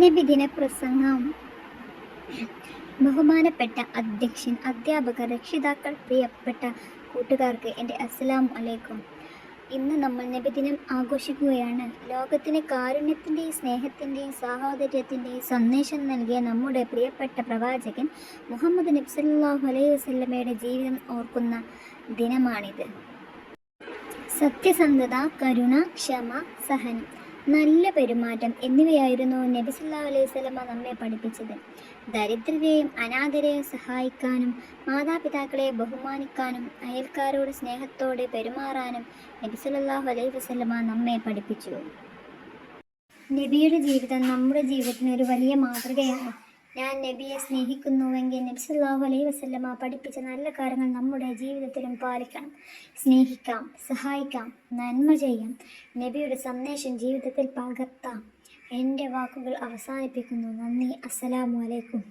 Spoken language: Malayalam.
നബിദിന പ്രസംഗം. ബഹുമാനപ്പെട്ട അധ്യക്ഷൻ, അധ്യാപകർ, രക്ഷിതാക്കൾ, പ്രിയപ്പെട്ട കൂട്ടുകാർക്ക് എൻ്റെ അസ്സലാമു അലൈക്കും. ഇന്ന് നമ്മൾ നബിദിനം ആഘോഷിക്കുകയാണ്. ലോകത്തിന് കാരുണ്യത്തിൻ്റെയും സ്നേഹത്തിൻ്റെയും സാഹോദര്യത്തിൻ്റെയും സന്ദേശം നൽകിയ നമ്മുടെ പ്രിയപ്പെട്ട പ്രവാചകൻ മുഹമ്മദ് നബി സല്ലല്ലാഹു അലൈഹി വസല്ലമയുടെ ജീവിതം ഓർക്കുന്ന ദിനമാണിത്. സത്യസന്ധത, കരുണ, ക്ഷമ, സഹനം, നല്ല പെരുമാറ്റം എന്നിവയായിരുന്നു നബി സല്ലല്ലാഹു അലൈഹി വസല്ലമ നമ്മെ പഠിപ്പിച്ചത്. ദരിദ്രരെയും അനാഥരെയും സഹായിക്കാനും മാതാപിതാക്കളെ ബഹുമാനിക്കാനും അയൽക്കാരോട് സ്നേഹത്തോടെ പെരുമാറാനും നബി സല്ലല്ലാഹു അലൈഹി വസല്ലമ നമ്മെ പഠിപ്പിച്ചു. നബിയുടെ ജീവിതം നമ്മുടെ ജീവിതത്തിന് ഒരു വലിയ മാതൃകയാണ്. ഞാൻ നബിയെ സ്നേഹിക്കുന്നുവെങ്കിൽ നബി സല്ലല്ലാഹു അലൈഹി വസല്ലമ പഠിപ്പിച്ച നല്ല കാര്യങ്ങൾ നമ്മുടെ ജീവിതത്തിലും പാലിക്കണം. സ്നേഹിക്കാം, സഹായിക്കാം, നന്മ ചെയ്യാം, നബിയുടെ സന്ദേശം ജീവിതത്തിൽ പകർത്താം. എൻ്റെ വാക്കുകൾ അവസാനിപ്പിക്കുന്നു. നന്ദി. അസ്സലാമു അലൈക്കും.